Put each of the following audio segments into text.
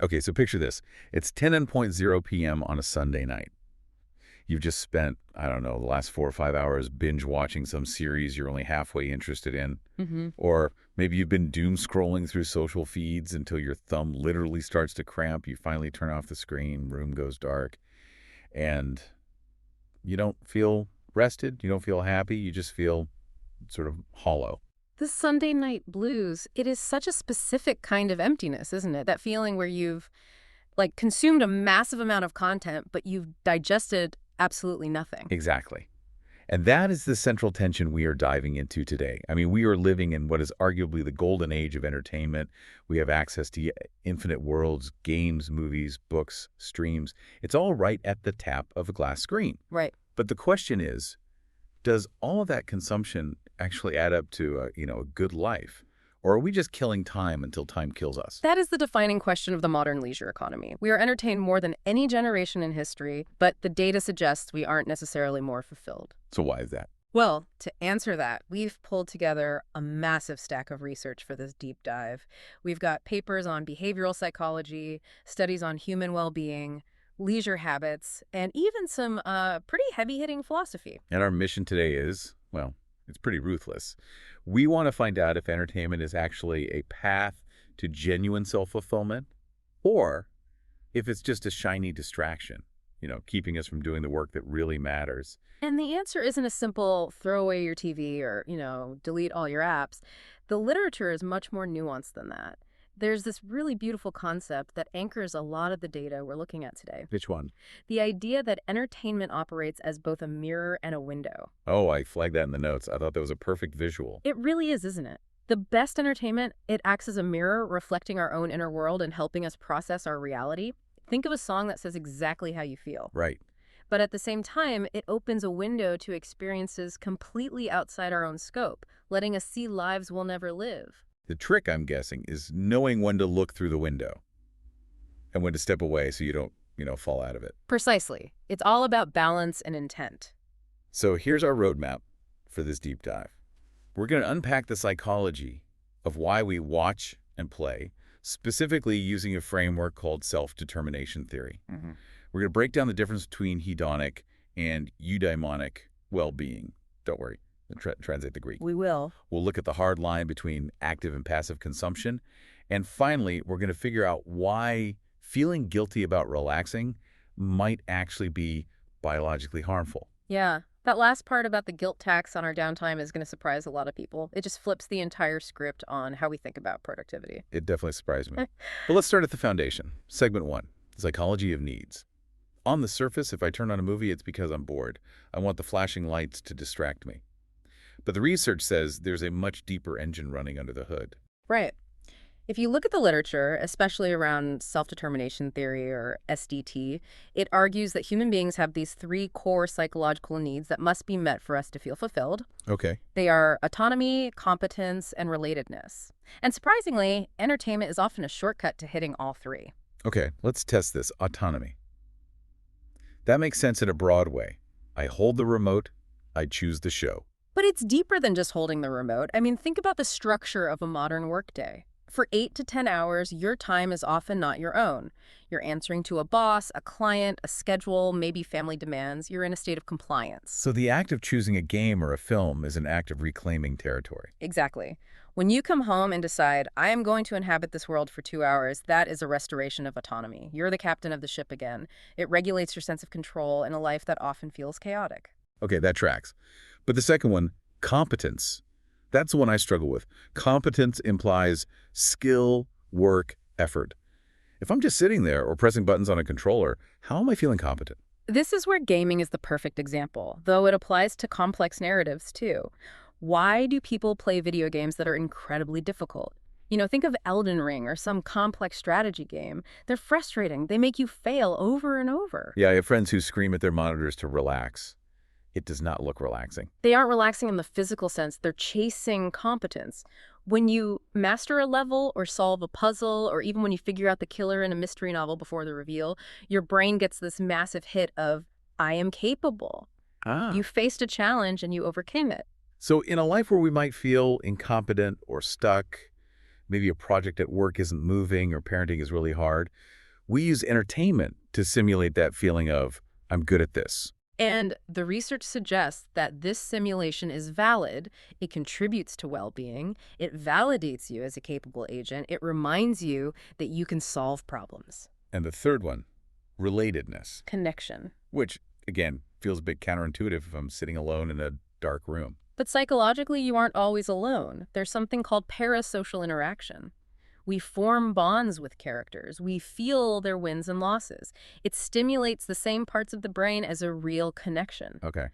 Okay, so picture this. It's 10:00 p.m. on a Sunday night. You've just spent, I don't know, the last 4 or 5 hours binge watching some series you're only halfway interested in. Or maybe you've been doom scrolling through social feeds until your thumb literally starts to cramp. You finally turn off the screen, room goes dark, and you don't feel rested. You don't feel happy. You just feel sort of hollow. The Sunday night blues, it is such a specific kind of emptiness, isn't it? That feeling where you've consumed a massive amount of content, but you've digested absolutely nothing. Exactly. And that is the central tension we are diving into today. I mean, we are living in what is arguably the golden age of entertainment. We have access to infinite worlds, games, movies, books, streams. It's all right at the tap of a glass screen. Right. But the question is, does all of that consumption actually add up to a good life? Or are we just killing time until time kills us? That is the defining question of the modern leisure economy. We are entertained more than any generation in history, but the data suggests we aren't necessarily more fulfilled. So why is that? Well, to answer that, we've pulled together a massive stack of research for this deep dive. We've got papers on behavioral psychology, studies on human well-being, leisure habits, and even some pretty heavy-hitting philosophy. And our mission today is, well, it's pretty ruthless. We want to find out if entertainment is actually a path to genuine self-fulfillment, or if it's just a shiny distraction, keeping us from doing the work that really matters. And the answer isn't a simple throw away your TV or, delete all your apps. The literature is much more nuanced than that. There's this really beautiful concept that anchors a lot of the data we're looking at today. Which one? The idea that entertainment operates as both a mirror and a window. Oh, I flagged that in the notes. I thought that was a perfect visual. It really is, isn't it? The best entertainment, it acts as a mirror, reflecting our own inner world and helping us process our reality. Think of a song that says exactly how you feel. Right. But at the same time, it opens a window to experiences completely outside our own scope, letting us see lives we'll never live. The trick, I'm guessing, is knowing when to look through the window and when to step away so you don't, fall out of it. Precisely. It's all about balance and intent. So here's our roadmap for this deep dive. We're going to unpack the psychology of why we watch and play, specifically using a framework called self-determination theory. We're going to break down the difference between hedonic and eudaimonic well-being. Don't worry. Translate the Greek. We will. We'll look at the hard line between active and passive consumption. And finally, we're going to figure out why feeling guilty about relaxing might actually be biologically harmful. Yeah. That last part about the guilt tax on our downtime is going to surprise a lot of people. It just flips the entire script on how we think about productivity. It definitely surprised me. But let's start at the foundation. Segment 1, psychology of needs. On the surface, if I turn on a movie, it's because I'm bored. I want the flashing lights to distract me. But the research says there's a much deeper engine running under the hood. Right. If you look at the literature, especially around self-determination theory or SDT, it argues that human beings have these 3 core psychological needs that must be met for us to feel fulfilled. Okay. They are autonomy, competence, and relatedness. And surprisingly, entertainment is often a shortcut to hitting all 3. Okay, let's test this. Autonomy. That makes sense in a broad way. I hold the remote, I choose the show. But it's deeper than just holding the remote. I mean, think about the structure of a modern workday. For 8 to 10 hours, your time is often not your own. You're answering to a boss, a client, a schedule, maybe family demands. You're in a state of compliance. So the act of choosing a game or a film is an act of reclaiming territory. Exactly. When you come home and decide, I am going to inhabit this world for 2 hours, that is a restoration of autonomy. You're the captain of the ship again. It regulates your sense of control in a life that often feels chaotic. Okay, that tracks. But the second one, competence. That's the one I struggle with. Competence implies skill, work, effort. If I'm just sitting there or pressing buttons on a controller, how am I feeling competent? This is where gaming is the perfect example, though it applies to complex narratives too. Why do people play video games that are incredibly difficult? Think of Elden Ring or some complex strategy game. They're frustrating. They make you fail over and over. Yeah, I have friends who scream at their monitors to relax. It does not look relaxing. They aren't relaxing in the physical sense. They're chasing competence. When you master a level or solve a puzzle, or even when you figure out the killer in a mystery novel before the reveal, your brain gets this massive hit of, I am capable. You faced a challenge and you overcame it. So in a life where we might feel incompetent or stuck, maybe a project at work isn't moving or parenting is really hard, we use entertainment to simulate that feeling of, I'm good at this. And the research suggests that this simulation is valid, it contributes to well-being, it validates you as a capable agent, it reminds you that you can solve problems. And the third one, relatedness, Connection. which, again, feels a bit counterintuitive if I'm sitting alone in a dark room. But psychologically, you aren't always alone. There's something called parasocial interaction. We form bonds with characters. We feel their wins and losses. It stimulates the same parts of the brain as a real connection. Okay.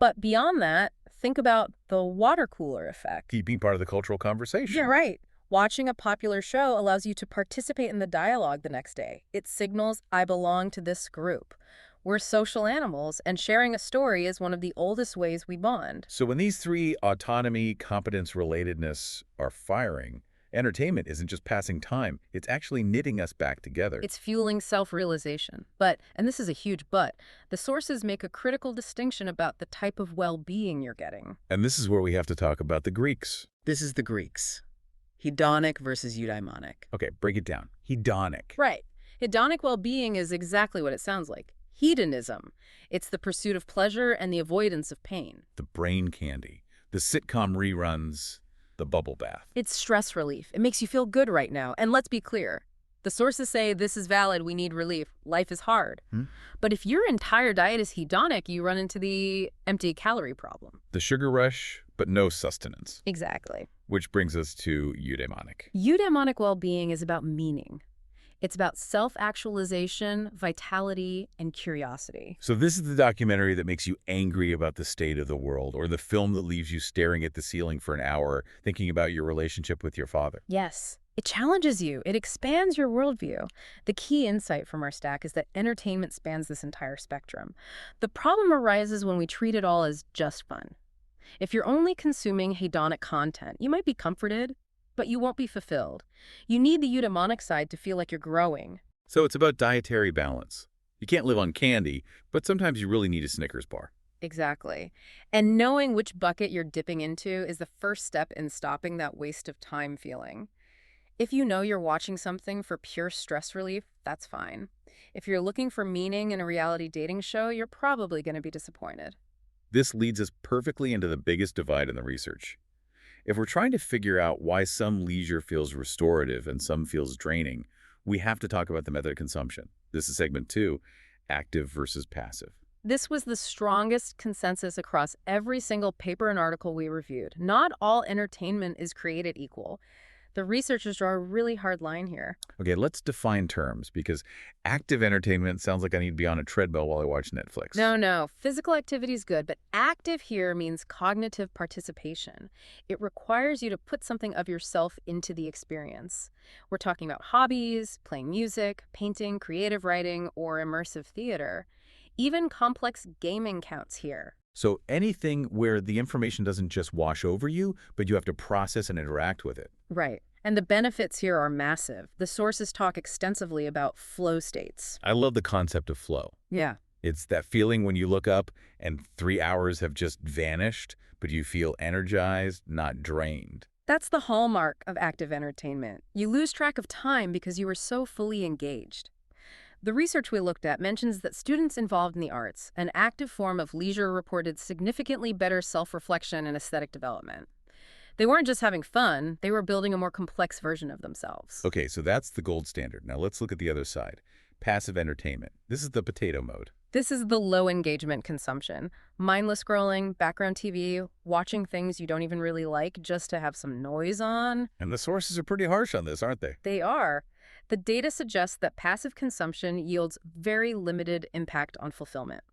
But beyond that, think about the water cooler effect. Keeping part of the cultural conversation. Yeah, right. Watching a popular show allows you to participate in the dialogue the next day. It signals, I belong to this group. We're social animals, and sharing a story is one of the oldest ways we bond. So when these three, autonomy, competence, relatedness, are firing, entertainment isn't just passing time. It's actually knitting us back together. It's fueling self-realization. But, and this is a huge but, the sources make a critical distinction about the type of well-being you're getting. And this is where we have to talk about the Greeks. This is the Greeks. Hedonic versus eudaimonic. Okay, break it down. Hedonic. Right. Hedonic well-being is exactly what it sounds like. Hedonism. It's the pursuit of pleasure and the avoidance of pain. The brain candy. The sitcom reruns. The bubble bath. It's stress relief. It makes you feel good right now. And let's be clear. The sources say this is valid, we need relief. Life is hard. But if your entire diet is hedonic, you run into the empty calorie problem. The sugar rush, but no sustenance. Exactly. Which brings us to eudaimonic. Eudaimonic well-being is about meaning. It's about self-actualization, vitality, and curiosity. So this is the documentary that makes you angry about the state of the world, or the film that leaves you staring at the ceiling for an hour, thinking about your relationship with your father. Yes. It challenges you. It expands your worldview. The key insight from our stack is that entertainment spans this entire spectrum. The problem arises when we treat it all as just fun. If you're only consuming hedonic content, you might be comforted, but you won't be fulfilled. You need the eudaimonic side to feel like you're growing. So it's about dietary balance. You can't live on candy, but sometimes you really need a Snickers bar. Exactly. And knowing which bucket you're dipping into is the first step in stopping that waste of time feeling. If you know you're watching something for pure stress relief, that's fine. If you're looking for meaning in a reality dating show, you're probably going to be disappointed. This leads us perfectly into the biggest divide in the research. If we're trying to figure out why some leisure feels restorative and some feels draining, we have to talk about the method of consumption. This is segment 2, active versus passive. This was the strongest consensus across every single paper and article we reviewed. Not all entertainment is created equal. The researchers draw a really hard line here. Okay, let's define terms, because active entertainment sounds like I need to be on a treadmill while I watch Netflix. No. Physical activity is good, but active here means cognitive participation. It requires you to put something of yourself into the experience. We're talking about hobbies, playing music, painting, creative writing, or immersive theater. Even complex gaming counts here. So anything where the information doesn't just wash over you, but you have to process and interact with it. Right. And the benefits here are massive. The sources talk extensively about flow states. I love the concept of flow. Yeah. It's that feeling when you look up and 3 hours have just vanished, but you feel energized, not drained. That's the hallmark of active entertainment. You lose track of time because you are so fully engaged. The research we looked at mentions that students involved in the arts, an active form of leisure, reported significantly better self-reflection and aesthetic development. They weren't just having fun, they were building a more complex version of themselves. Okay, so that's the gold standard. Now let's look at the other side. Passive entertainment. This is the potato mode. This is the low engagement consumption. Mindless scrolling, background TV, watching things you don't even really like just to have some noise on. And the sources are pretty harsh on this, aren't they? They are. The data suggests that passive consumption yields very limited impact on fulfillment.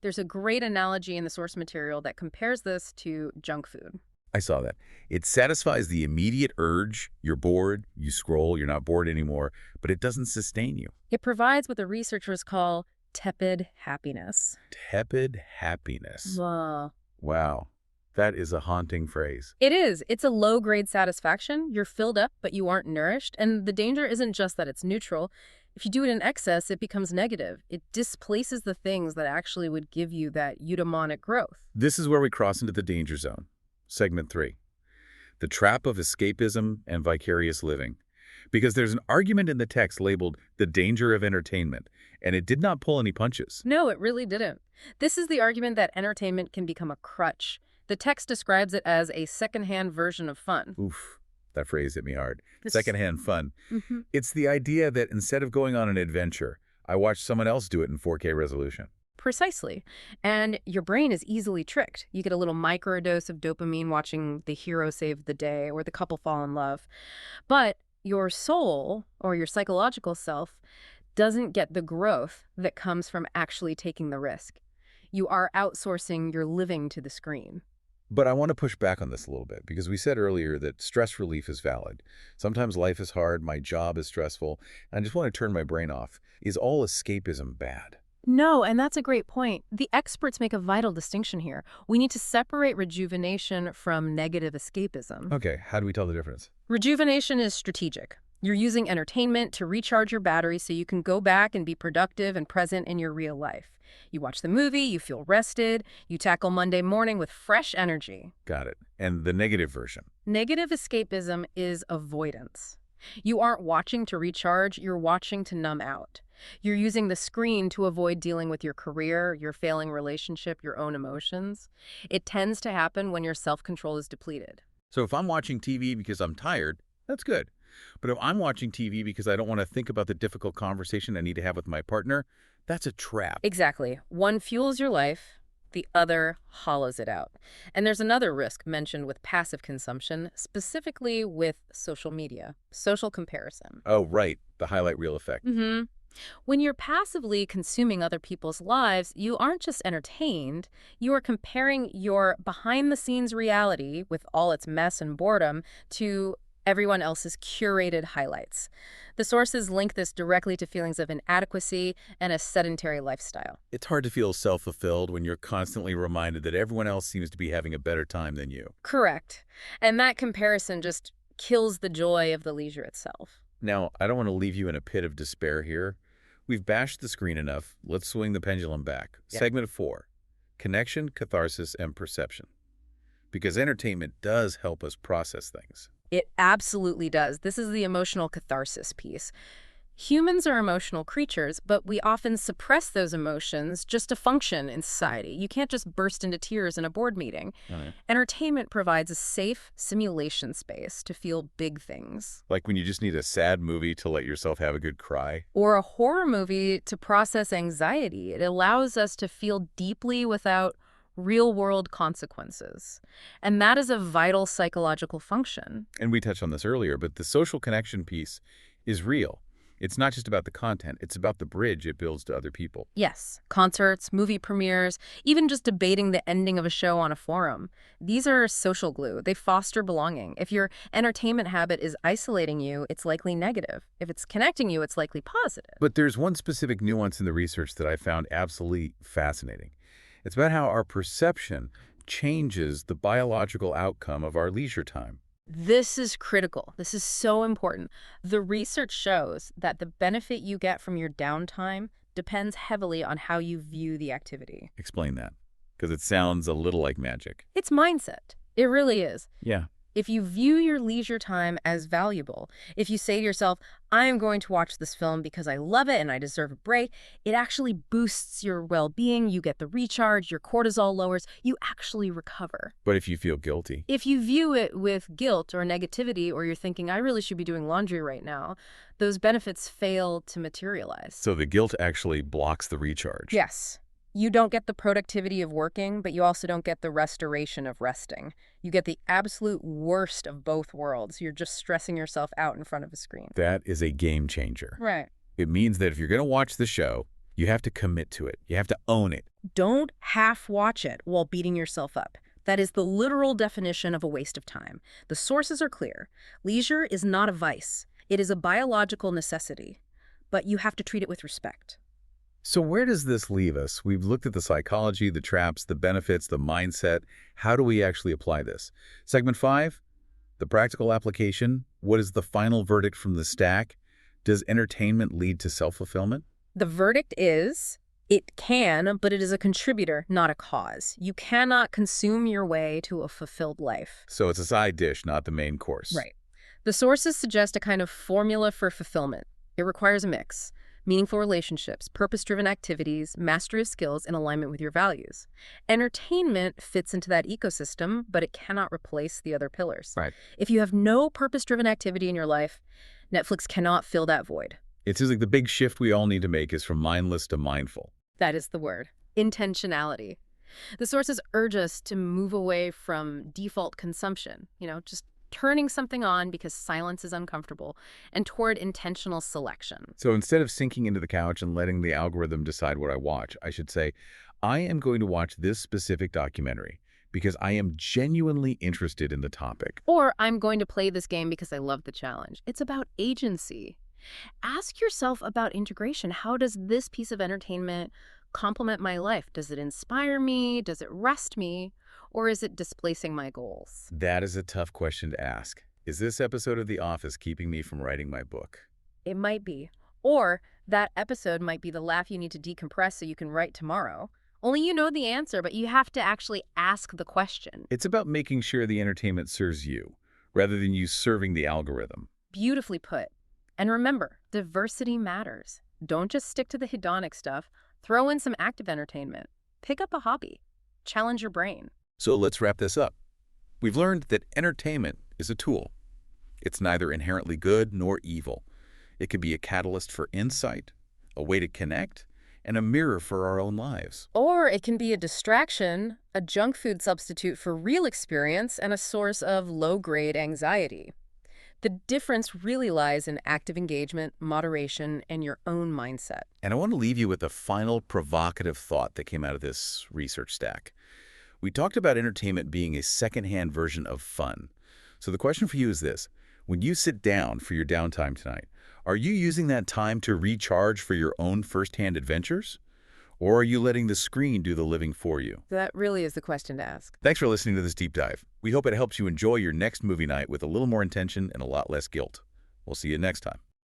There's a great analogy in the source material that compares this to junk food. I saw that. It satisfies the immediate urge. You're bored, you scroll, you're not bored anymore, but it doesn't sustain you. It provides what the researchers call tepid happiness. Tepid happiness. Wow. Wow. That is a haunting phrase. It is. It's a low-grade satisfaction. You're filled up, but you aren't nourished. And the danger isn't just that it's neutral. If you do it in excess, it becomes negative. It displaces the things that actually would give you that eudaimonic growth. This is where we cross into the danger zone. Segment 3. The trap of escapism and vicarious living. Because there's an argument in the text labeled the danger of entertainment, and it did not pull any punches. No, it really didn't. This is the argument that entertainment can become a crutch. The text describes it as a secondhand version of fun. Oof, that phrase hit me hard. This- Secondhand fun. Mm-hmm. It's the idea that instead of going on an adventure, I watch someone else do it in 4K resolution. Precisely. And your brain is easily tricked. You get a little microdose of dopamine watching the hero save the day or the couple fall in love. But your soul, or your psychological self, doesn't get the growth that comes from actually taking the risk. You are outsourcing your living to the screen. But I want to push back on this a little bit because we said earlier that stress relief is valid. Sometimes life is hard, my job is stressful, and I just want to turn my brain off. Is all escapism bad? No, and that's a great point. The experts make a vital distinction here. We need to separate rejuvenation from negative escapism. Okay, how do we tell the difference? Rejuvenation is strategic. You're using entertainment to recharge your battery so you can go back and be productive and present in your real life. You watch the movie, you feel rested, you tackle Monday morning with fresh energy. Got it. And the negative version? Negative escapism is avoidance. You aren't watching to recharge, you're watching to numb out. You're using the screen to avoid dealing with your career, your failing relationship, your own emotions. It tends to happen when your self-control is depleted. So if I'm watching TV because I'm tired, that's good. But if I'm watching TV because I don't want to think about the difficult conversation I need to have with my partner, that's a trap. Exactly. One fuels your life, the other hollows it out. And there's another risk mentioned with passive consumption, specifically with social media, social comparison. Oh, right. The highlight reel effect. Mm-hmm. When you're passively consuming other people's lives, you aren't just entertained, you are comparing your behind-the-scenes reality with all its mess and boredom to everyone else's curated highlights. The sources link this directly to feelings of inadequacy and a sedentary lifestyle. It's hard to feel self-fulfilled when you're constantly reminded that everyone else seems to be having a better time than you. Correct. And that comparison just kills the joy of the leisure itself. Now, I don't want to leave you in a pit of despair here. We've bashed the screen enough. Let's swing the pendulum back. Yeah. Segment 4, connection, catharsis, and perception. Because entertainment does help us process things. It absolutely does. This is the emotional catharsis piece. Humans are emotional creatures, but we often suppress those emotions just to function in society. You can't just burst into tears in a board meeting. Right. Entertainment provides a safe simulation space to feel big things. Like when you just need a sad movie to let yourself have a good cry. Or a horror movie to process anxiety. It allows us to feel deeply without real-world consequences. And that is a vital psychological function. And we touched on this earlier, but the social connection piece is real. It's not just about the content, it's about the bridge it builds to other people. Yes, concerts, movie premieres, even just debating the ending of a show on a forum. These are social glue. They foster belonging. If your entertainment habit is isolating you, it's likely negative. If it's connecting you, it's likely positive. But there's one specific nuance in the research that I found absolutely fascinating. It's about how our perception changes the biological outcome of our leisure time. This is critical. This is so important. The research shows that the benefit you get from your downtime depends heavily on how you view the activity. Explain that, because it sounds a little like magic. It's mindset. It really is. Yeah. If you view your leisure time as valuable, if you say to yourself, I am going to watch this film because I love it and I deserve a break, it actually boosts your well-being, you get the recharge, your cortisol lowers, you actually recover. But if you feel guilty? If you view it with guilt or negativity, or you're thinking, I really should be doing laundry right now, those benefits fail to materialize. So the guilt actually blocks the recharge. Yes. You don't get the productivity of working, but you also don't get the restoration of resting. You get the absolute worst of both worlds. You're just stressing yourself out in front of a screen. That is a game changer. Right. It means that if you're going to watch the show, you have to commit to it. You have to own it. Don't half watch it while beating yourself up. That is the literal definition of a waste of time. The sources are clear. Leisure is not a vice. It is a biological necessity. But you have to treat it with respect. So where does this leave us? We've looked at the psychology, the traps, the benefits, the mindset. How do we actually apply this? Segment 5, the practical application. What is the final verdict from the stack? Does entertainment lead to self-fulfillment? The verdict is, It can, but it is a contributor, not a cause. You cannot consume your way to a fulfilled life. So it's a side dish, not the main course. Right. The sources suggest a kind of formula for fulfillment. It requires a mix: meaningful relationships, purpose-driven activities, mastery of skills in alignment with your values. Entertainment fits into that ecosystem, but it cannot replace the other pillars. Right. If you have no purpose-driven activity in your life, Netflix cannot fill that void. It seems like the big shift we all need to make is from mindless to mindful. That is the word. Intentionality. The sources urge us to move away from default consumption, just turning something on because silence is uncomfortable, and toward intentional selection. So instead of sinking into the couch and letting the algorithm decide what I watch, I should say, I am going to watch this specific documentary because I am genuinely interested in the topic. Or I'm going to play this game because I love the challenge. It's about agency. Ask yourself about integration. How does this piece of entertainment complement my life? Does it inspire me? Does it rest me? Or is it displacing my goals? That is a tough question to ask. Is this episode of The Office keeping me from writing my book? It might be. Or that episode might be the laugh you need to decompress so you can write tomorrow. Only you know the answer, but you have to actually ask the question. It's about making sure the entertainment serves you, rather than you serving the algorithm. Beautifully put. And remember, diversity matters. Don't just stick to the hedonic stuff. Throw in some active entertainment. Pick up a hobby. Challenge your brain. So let's wrap this up. We've learned that entertainment is a tool. It's neither inherently good nor evil. It can be a catalyst for insight, a way to connect, and a mirror for our own lives. Or it can be a distraction, a junk food substitute for real experience, and a source of low-grade anxiety. The difference really lies in active engagement, moderation, and your own mindset. And I want to leave you with a final provocative thought that came out of this research stack. We talked about entertainment being a secondhand version of fun. So the question for you is this: when you sit down for your downtime tonight, are you using that time to recharge for your own firsthand adventures? Or are you letting the screen do the living for you? That really is the question to ask. Thanks for listening to this deep dive. We hope it helps you enjoy your next movie night with a little more intention and a lot less guilt. We'll see you next time.